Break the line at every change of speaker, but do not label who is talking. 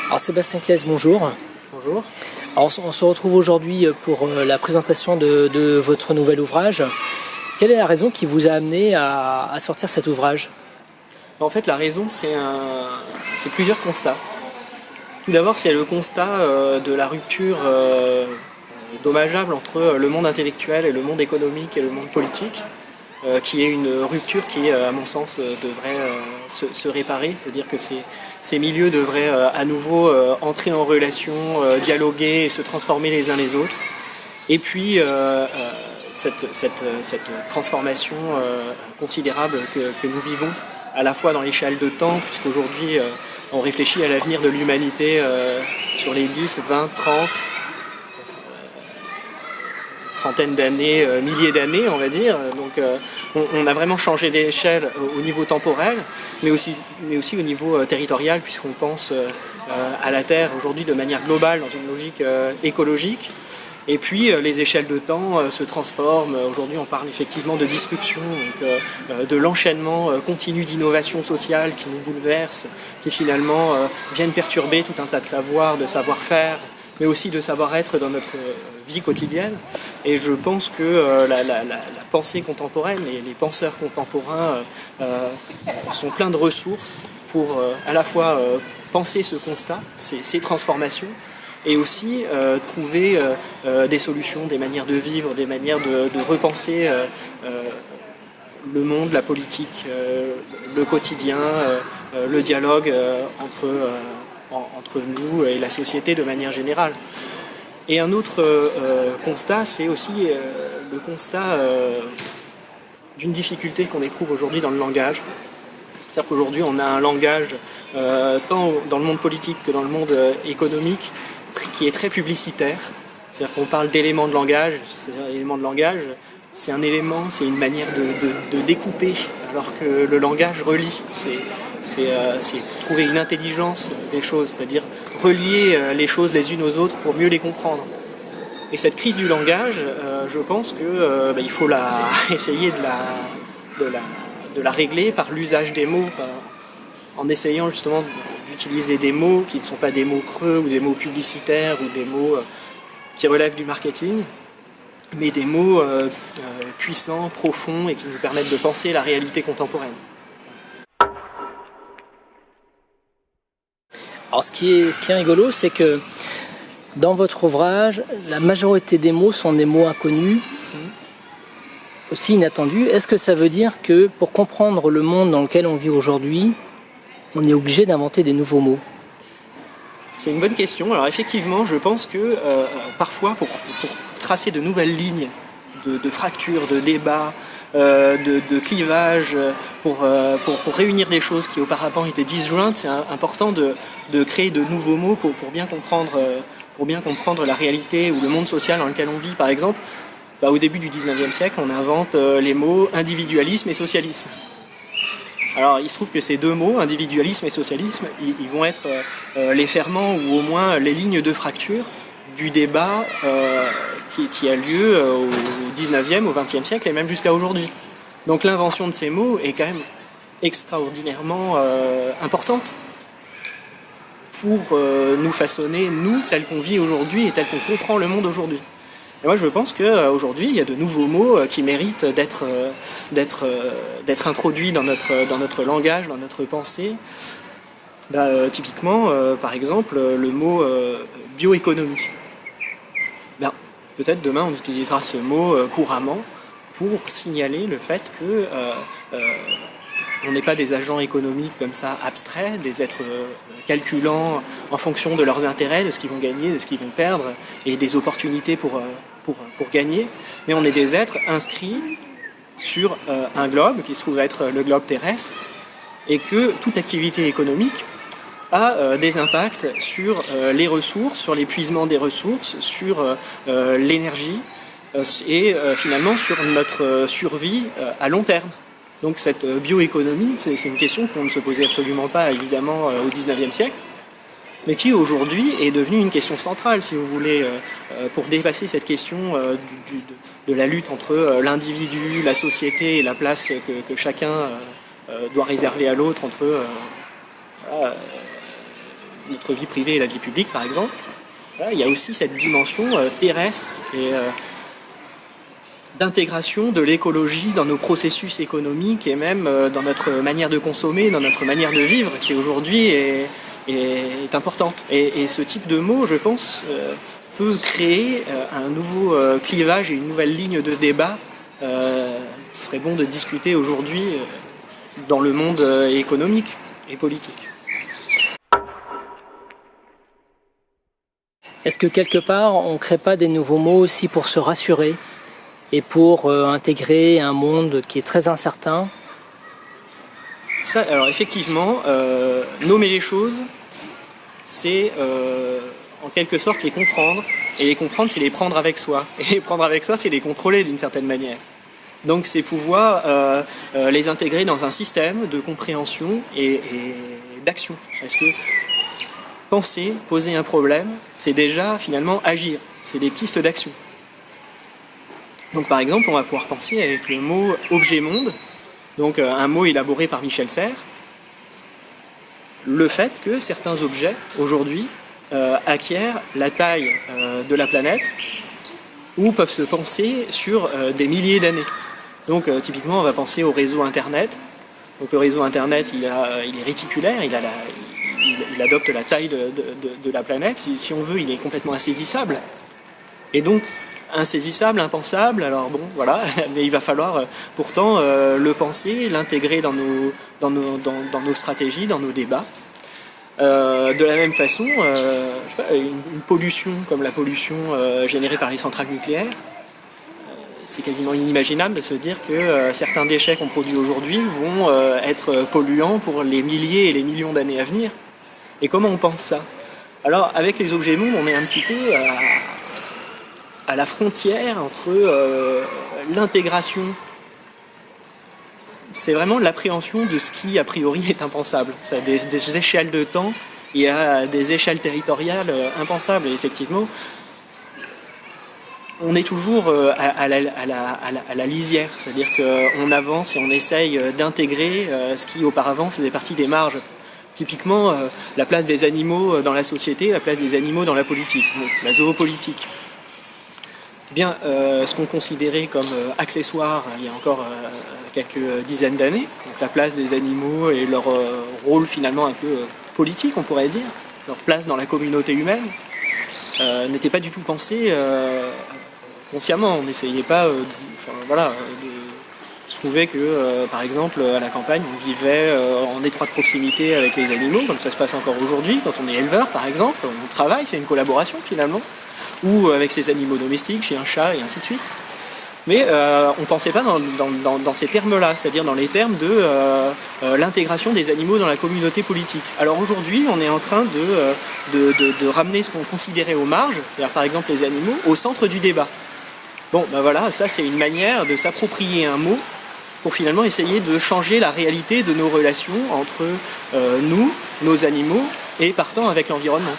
Alors Sébastien Claes, bonjour.
Bonjour.
Alors, on se retrouve aujourd'hui pour la présentation de votre nouvel ouvrage. Quelle est la raison qui vous a amené à sortir cet ouvrage ?
En fait, la raison, c'est plusieurs constats. Tout d'abord, c'est le constat de la rupture dommageable entre le monde intellectuel et le monde économique et le monde politique, qui est une rupture qui, à mon sens, devrait se réparer. C'est-à-dire que ces milieux devraient à nouveau entrer en relation, dialoguer et se transformer les uns les autres. Et puis, cette transformation considérable que nous vivons, à la fois dans l'échelle de temps, puisqu'aujourd'hui on réfléchit à l'avenir de l'humanité sur les 10, 20, 30, centaines d'années, milliers d'années, on va dire. Donc on a vraiment changé d'échelle au niveau temporel, mais aussi au niveau territorial, puisqu'on pense à la Terre aujourd'hui de manière globale, dans une logique écologique. Et puis les échelles de temps se transforment. Aujourd'hui, on parle effectivement de disruption, donc, de l'enchaînement continu d'innovations sociales qui nous bouleversent, qui finalement viennent perturber tout un tas de savoirs, de savoir-faire, mais aussi de savoir-être dans notre vie quotidienne. Et je pense que la pensée contemporaine et les penseurs contemporains sont pleins de ressources pour à la fois penser ce constat, ces transformations, et aussi trouver des solutions, des manières de vivre, des manières de repenser le monde, la politique, le quotidien, le dialogue entre nous et la société de manière générale. Et un autre constat, c'est aussi le constat d'une difficulté qu'on éprouve aujourd'hui dans le langage. C'est-à-dire qu'aujourd'hui, on a un langage, tant dans le monde politique que dans le monde économique, qui est très publicitaire. C'est-à-dire qu'on parle d'éléments de langage. L'élément de langage, c'est un élément, c'est une manière de découper, alors que le langage relie. C'est pour trouver une intelligence des choses, c'est-à-dire relier les choses les unes aux autres pour mieux les comprendre. Et cette crise du langage, je pense que il faut essayer de la régler par l'usage des mots, en essayant justement d'utiliser des mots qui ne sont pas des mots creux ou des mots publicitaires ou des mots qui relèvent du marketing, mais des mots puissants, profonds et qui nous permettent de penser la réalité contemporaine.
Alors ce qui est rigolo, c'est que dans votre ouvrage, la majorité des mots sont des mots inconnus, aussi inattendus. Est-ce que ça veut dire que pour comprendre le monde dans lequel on vit aujourd'hui, on est obligé d'inventer des nouveaux mots ?
C'est une bonne question. Alors effectivement, je pense que parfois, pour tracer de nouvelles lignes de fractures, de débats, de clivages, pour réunir des choses qui auparavant étaient disjointes, c'est important de créer de nouveaux mots pour bien comprendre la réalité ou le monde social dans lequel on vit. Par exemple, au début du 19e siècle, on invente les mots individualisme et socialisme. Alors il se trouve que ces deux mots, individualisme et socialisme, ils vont être les ferments ou au moins les lignes de fracture du débat qui a lieu au 19e, au 20e siècle et même jusqu'à aujourd'hui. Donc l'invention de ces mots est quand même extraordinairement importante pour nous façonner, nous, tels qu'on vit aujourd'hui et tels qu'on comprend le monde aujourd'hui. Et moi je pense qu'aujourd'hui il y a de nouveaux mots qui méritent d'être introduits dans notre langage, dans notre pensée. Typiquement, par exemple, le mot bioéconomie. Peut-être demain on utilisera ce mot couramment pour signaler le fait que on n'est pas des agents économiques comme ça abstraits, des êtres calculant en fonction de leurs intérêts, de ce qu'ils vont gagner, de ce qu'ils vont perdre et des opportunités pour gagner, mais on est des êtres inscrits sur un globe qui se trouve être le globe terrestre et que toute activité économique a des impacts sur les ressources, sur l'épuisement des ressources, sur l'énergie et finalement sur notre survie à long terme. Donc cette bioéconomie, c'est une question qu'on ne se posait absolument pas évidemment au 19e siècle, mais qui aujourd'hui est devenue une question centrale, si vous voulez, pour dépasser cette question de la lutte entre l'individu, la société et la place que chacun doit réserver à l'autre entre notre vie privée et la vie publique par exemple, voilà, il y a aussi cette dimension terrestre et d'intégration de l'écologie dans nos processus économiques et même dans notre manière de consommer, dans notre manière de vivre, qui aujourd'hui est importante. Et ce type de mot, je pense, peut créer un nouveau clivage et une nouvelle ligne de débat qui serait bon de discuter aujourd'hui dans le monde économique et politique.
Est-ce que quelque part, on ne crée pas des nouveaux mots aussi pour se rassurer et pour intégrer un monde qui est très incertain?
Ça, alors effectivement, nommer les choses, c'est en quelque sorte les comprendre. Et les comprendre, c'est les prendre avec soi. Et les prendre avec soi, c'est les contrôler d'une certaine manière. Donc c'est pouvoir les intégrer dans un système de compréhension et d'action. Parce que penser, poser un problème, c'est déjà finalement agir. C'est des pistes d'action. Donc par exemple, on va pouvoir penser avec le mot objet-monde, donc un mot élaboré par Michel Serres, le fait que certains objets, aujourd'hui, acquièrent la taille de la planète ou peuvent se penser sur des milliers d'années. Donc typiquement, on va penser au réseau Internet. Donc le réseau Internet, il est réticulaire, il adopte la taille de la planète. Si on veut, il est complètement insaisissable. Et donc, insaisissable, impensable, alors bon, voilà, mais il va falloir pourtant le penser, l'intégrer dans nos stratégies, dans nos débats. De la même façon, une pollution comme la pollution générée par les centrales nucléaires, c'est quasiment inimaginable de se dire que certains déchets qu'on produit aujourd'hui vont être polluants pour les milliers et les millions d'années à venir. Et comment on pense ça? Alors, avec les objets mondes, on est un petit peu à la frontière entre l'intégration. C'est vraiment l'appréhension de ce qui, a priori, est impensable. Ça a des échelles de temps et à des échelles territoriales impensables. Et effectivement, on est toujours à la lisière. C'est-à-dire qu'on avance et on essaye d'intégrer ce qui, auparavant, faisait partie des marges. Typiquement, la place des animaux dans la société, la place des animaux dans la politique, donc la zoopolitique. Bien, ce qu'on considérait comme accessoire il y a encore quelques dizaines d'années, donc la place des animaux et leur rôle finalement un peu politique, on pourrait dire, leur place dans la communauté humaine, n'était pas du tout pensé consciemment. On n'essayait pas, de se trouver que, par exemple, à la campagne, on vivait en étroite proximité avec les animaux, comme ça se passe encore aujourd'hui, quand on est éleveur, par exemple, on travaille, c'est une collaboration finalement, ou avec ses animaux domestiques, chiens, chats, et ainsi de suite. Mais on ne pensait pas dans ces termes-là, c'est-à-dire dans les termes de l'intégration des animaux dans la communauté politique. Alors aujourd'hui, on est en train de ramener ce qu'on considérait aux marges, c'est-à-dire par exemple les animaux, au centre du débat. Bon, ben voilà, ça c'est une manière de s'approprier un mot pour finalement essayer de changer la réalité de nos relations entre nous, nos animaux, et partant avec l'environnement.